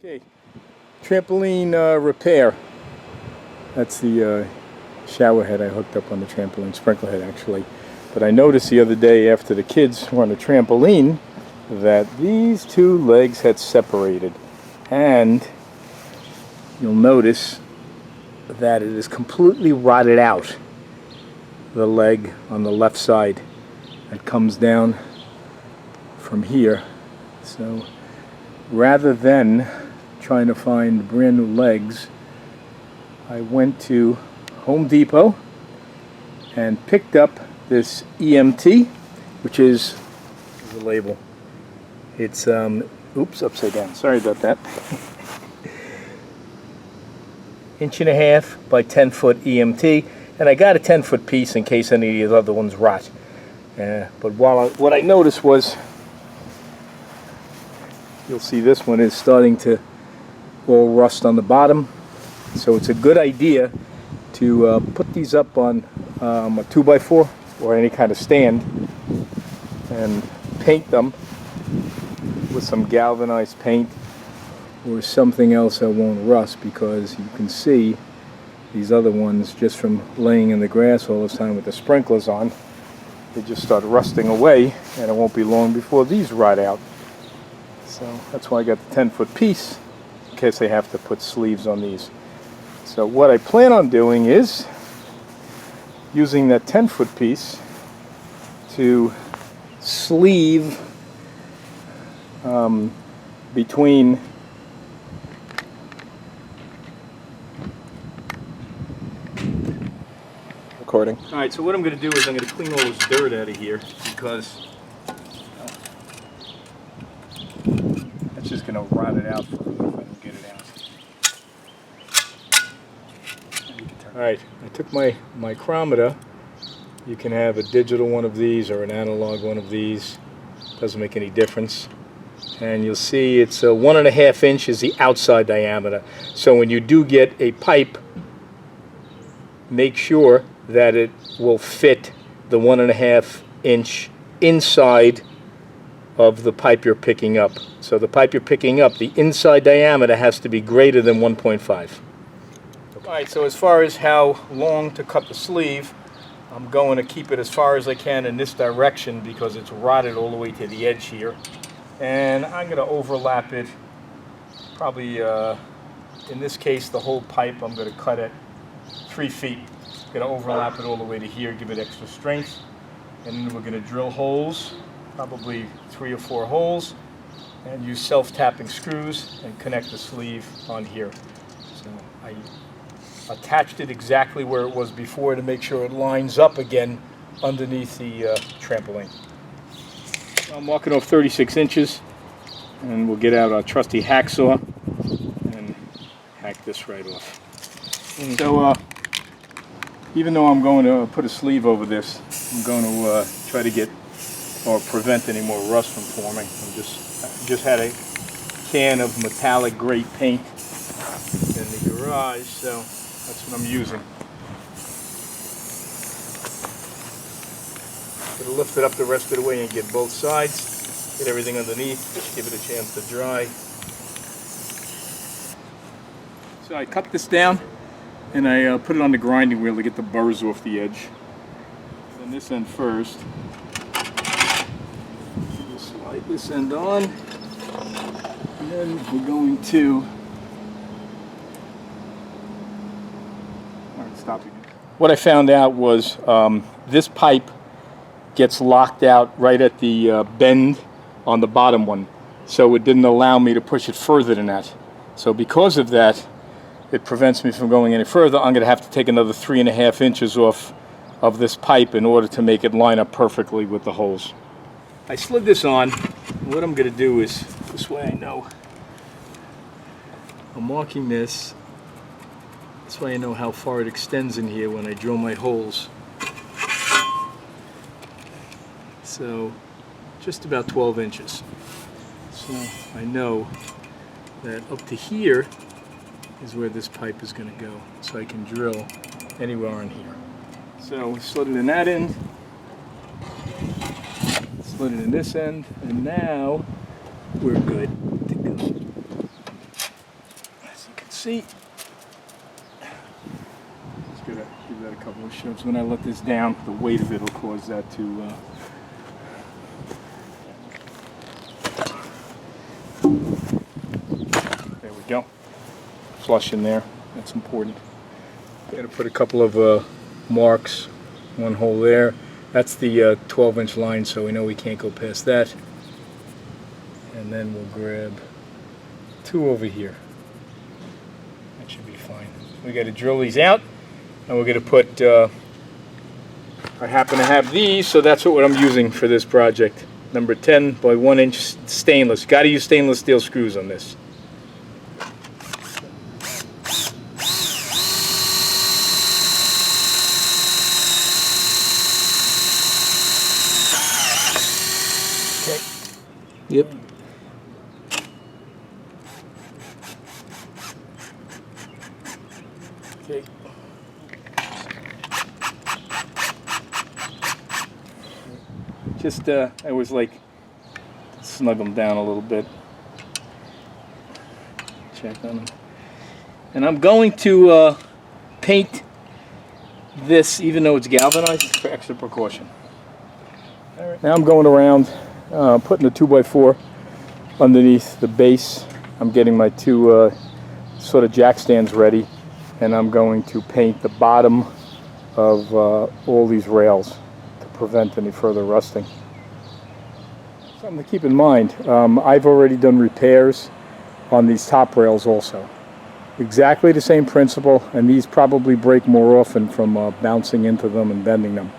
Okay, trampoline repair. That's the shower head I hooked up on the trampoline, sprinkler head actually. But I noticed the other day after the kids were on the trampoline that these two legs had separated. And you'll notice that it is completely rotted out. The leg on the left side that comes down from here. So rather than trying to find brand new legs, I went to Home Depot and picked up this EMT, which is the label. It's oops, upside down. Sorry about that. 1.5 by 10 foot EMT, and I got a 10-foot piece in case any of the other ones rot. But what I noticed was, you'll see this one is starting to all rust on the bottom. So it's a good idea to put these up on a 2x4 or any kind of stand and paint them with some galvanized paint or something else that won't rust, because you can see these other ones, just from laying in the grass all this time with the sprinklers on, they just start rusting away, and it won't be long before these rot out. So that's why I got the 10-foot piece, in case they have to put sleeves on these. So what I plan on doing is using that 10-foot piece to sleeve between recording. Alright, so what I'm going to do is I'm going to clean all this dirt out of here, because that's just going to rot it out for me if I don't get it out. Alright, I took my micrometer. You can have a digital one of these or an analog one of these. Doesn't make any difference. And you'll see it's 1.5 inch is the outside diameter. So when you do get a pipe, make sure that it will fit the 1.5 inch inside of the pipe you're picking up. So the pipe you're picking up, the inside diameter has to be greater than 1.5. Alright, so as far as how long to cut the sleeve, I'm going to keep it as far as I can in this direction because it's rotted all the way to the edge here. And I'm going to overlap it, probably in this case the whole pipe I'm going to cut at 3 feet. I'm going to overlap it all the way to here, give it extra strength. And then we're going to drill holes, probably 3 or 4 holes, and use self-tapping screws and connect the sleeve on here. So I attached it exactly where it was before to make sure it lines up again underneath the trampoline. I'm marking off 36 inches, and we'll get out our trusty hacksaw and hack this right off. So even though I'm going to put a sleeve over this, I'm going to try to get or prevent any more rust from forming. I just had a can of metallic gray paint in the garage, so that's what I'm using. Going to lift it up the rest of the way and get both sides, get everything underneath, just give it a chance to dry. So I cut this down and I put it on the grinding wheel to get the burrs off the edge. Then this end first. We'll slide this end on, and then we're going to stop again. What I found out was this pipe gets locked out right at the bend on the bottom one, so it didn't allow me to push it further than that. So because of that, it prevents me from going any further. I'm going to have to take another 3.5 inches off of this pipe in order to make it line up perfectly with the holes. I slid this on. What I'm going to do is, this way I know, I'm marking this. This way I know how far it extends in here when I drill my holes. So just about 12 inches. So I know that up to here is where this pipe is going to go. So I can drill anywhere on here. So we slid it in that end, slid it in this end, and now we're good to go. see. Just gotta give that a couple of shoves. When I let this down, the weight of it will cause that to there we go. Flush in there. That's important. Gotta put a couple of marks. One hole there. That's the 12-inch line, so we know we can't go past that. And then we'll grab 2 over here. That should be fine. We got to drill these out, and we're going to put. I happen to have these, so that's what I'm using for this project. Number 10 by 1 inch stainless. Got to use stainless steel screws on this. Yep. Okay. Just I always like to snug them down a little bit. Check on them. And I'm going to paint this, even though it's galvanized, for extra precaution. All right. Now I'm going around. Putting the 2x4 underneath the base. I'm getting my 2 sort of jack stands ready, and I'm going to paint the bottom of all these rails to prevent any further rusting. Something to keep in mind, I've already done repairs on these top rails also. Exactly the same principle, and these probably break more often from bouncing into them and bending them.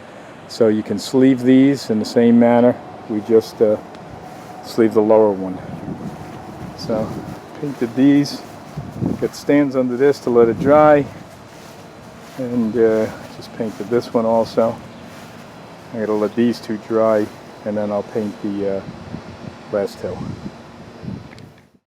So you can sleeve these in the same manner. We just sleeve the lower one. So painted these, got stands under this to let it dry, and just painted this one also. I gotta let these 2 dry, and then I'll paint the last 2.